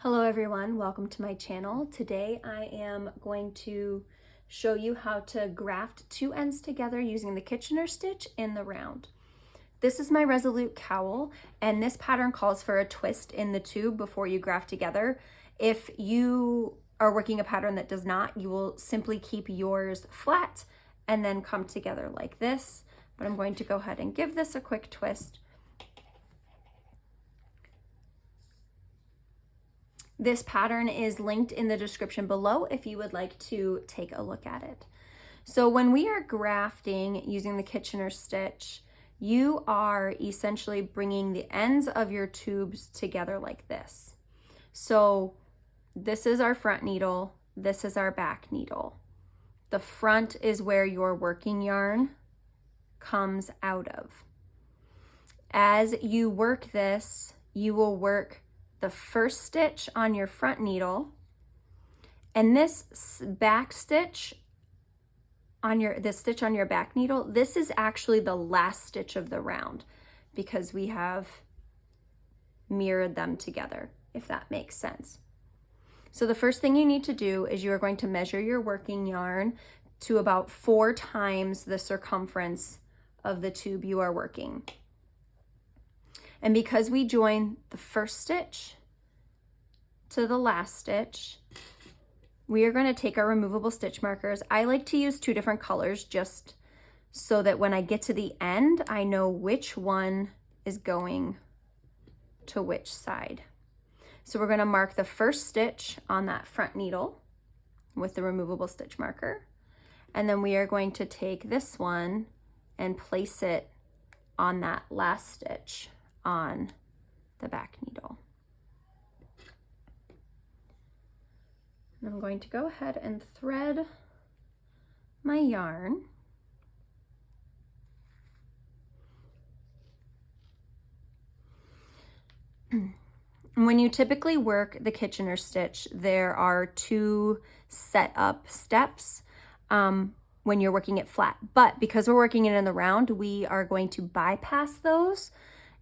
Hello everyone, welcome to my channel. Today I am going to show you how to graft two ends together using the Kitchener stitch in the round. This is my Resolute Cowl, and this pattern calls for a twist in the tube before you graft together. If you are working a pattern that does not, you will simply keep yours flat and then come together like this. But I'm going to go ahead and give this a quick twist. This pattern is linked in the description below if you would like to take a look at it. So when we are grafting using the Kitchener stitch, you are essentially bringing the ends of your tubes together like this. So this is our front needle, this is our back needle. The front is where your working yarn comes out of. As you work this, you will work the first stitch on your front needle, and this back stitch on this stitch on your back needle, this is actually the last stitch of the round because we have mirrored them together, if that makes sense. So the first thing you need to do is you are going to measure your working yarn to about 4 times the circumference of the tube you are working. And because we join the first stitch to the last stitch, we are going to take our removable stitch markers. I like to use 2 different colors just so that when I get to the end, I know which one is going to which side. So we're going to mark the first stitch on that front needle with the removable stitch marker. And then we are going to take this one and place it on that last stitch on the back needle. And I'm going to go ahead and thread my yarn. When you typically work the Kitchener stitch, there are 2 setup steps when you're working it flat. But because we're working it in the round, we are going to bypass those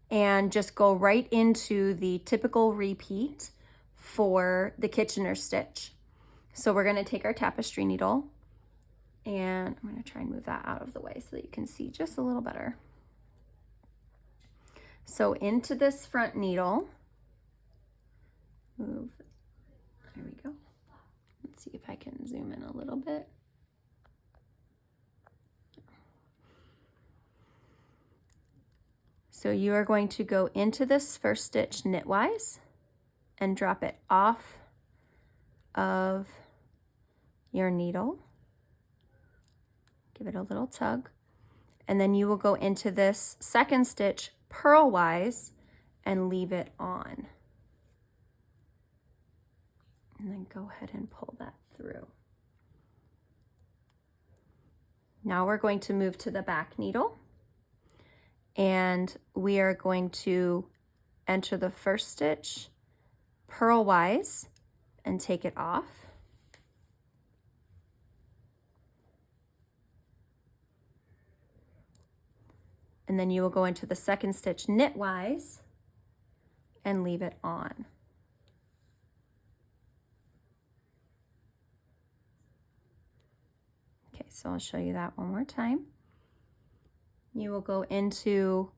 and just go right into the typical repeat for the Kitchener stitch. So we're going to take our tapestry needle, and I'm going to try and move that out of the way so that you can see just a little better. So into this front needle, move, there we go. Let's see if I can zoom in a little bit. So you are going to go into this first stitch knitwise and drop it off of your needle. Give it a little tug. And then you will go into this second stitch purlwise and leave it on. And then go ahead and pull that through. Now we're going to move to the back needle, and we are going to enter the first stitch purlwise and take it off. And then you will go into the second stitch knitwise and leave it on. Okay, so I'll show you that one more time. You will go into,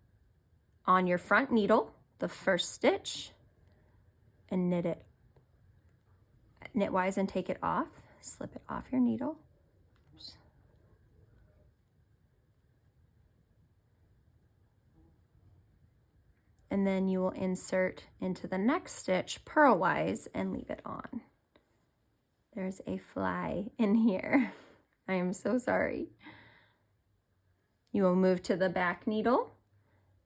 on your front needle, the first stitch and knit it knitwise and take it off. Slip it off your needle. Oops. And then you will insert into the next stitch purlwise and leave it on. There's a fly in here. I am so sorry. You will move to the back needle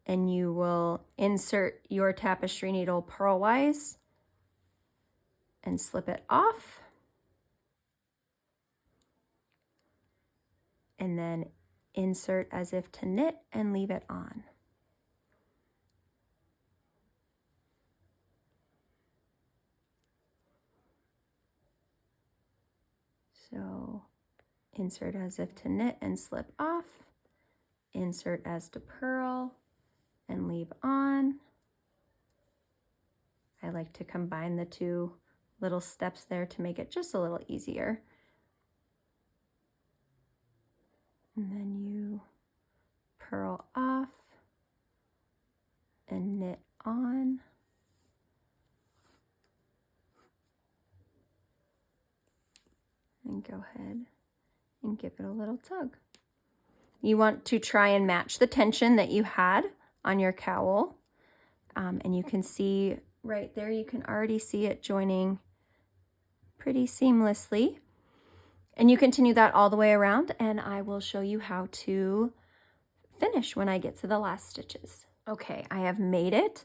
and you will insert your tapestry needle purlwise and slip it off. And then insert as if to knit and leave it on. So insert as if to knit and slip off, insert as to purl and leave on. I like to combine the two little steps there to make it just a little easier. And then you purl off and knit on. And go ahead and give it a little tug. You want to try and match the tension that you had on your cowl. And you can see right there, you can already see it joining pretty seamlessly. And you continue that all the way around, and I will show you how to finish when I get to the last stitches. Okay, I have made it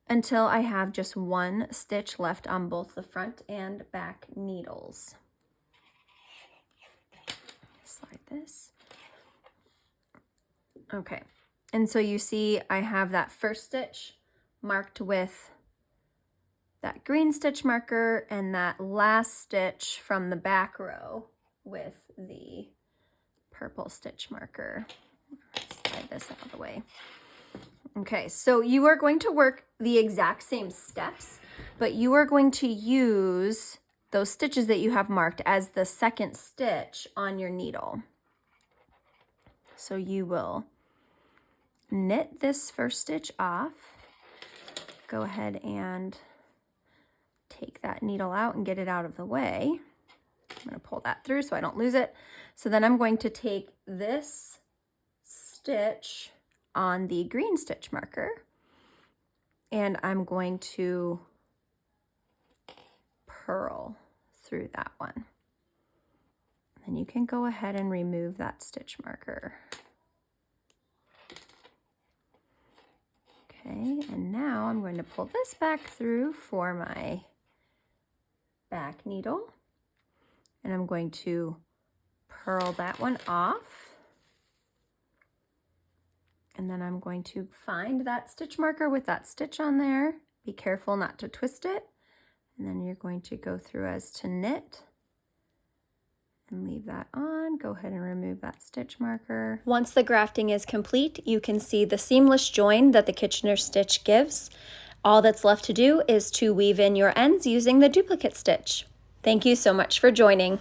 until I have just one stitch left on both the front and back needles. Slide this. Okay, and so you see I have that first stitch marked with that green stitch marker and that last stitch from the back row with the purple stitch marker. Slide this out of the way. Okay, so you are going to work the exact same steps, but you are going to use those stitches that you have marked as the second stitch on your needle. So you will knit this first stitch off, go ahead and take that needle out and get it out of the way. I'm going to pull that through so I don't lose it. So then I'm going to take this stitch on the green stitch marker and I'm going to purl through that one. And you can go ahead and remove that stitch marker. Okay, and now I'm going to pull this back through for my back needle, and I'm going to purl that one off, and then I'm going to find that stitch marker with that stitch on there. Be careful not to twist it, and then you're going to go through as to knit and leave that on. Go ahead and remove that stitch marker. Once the grafting is complete, you can see the seamless join that the Kitchener stitch gives. All that's left to do is to weave in your ends using the duplicate stitch. Thank you so much for joining.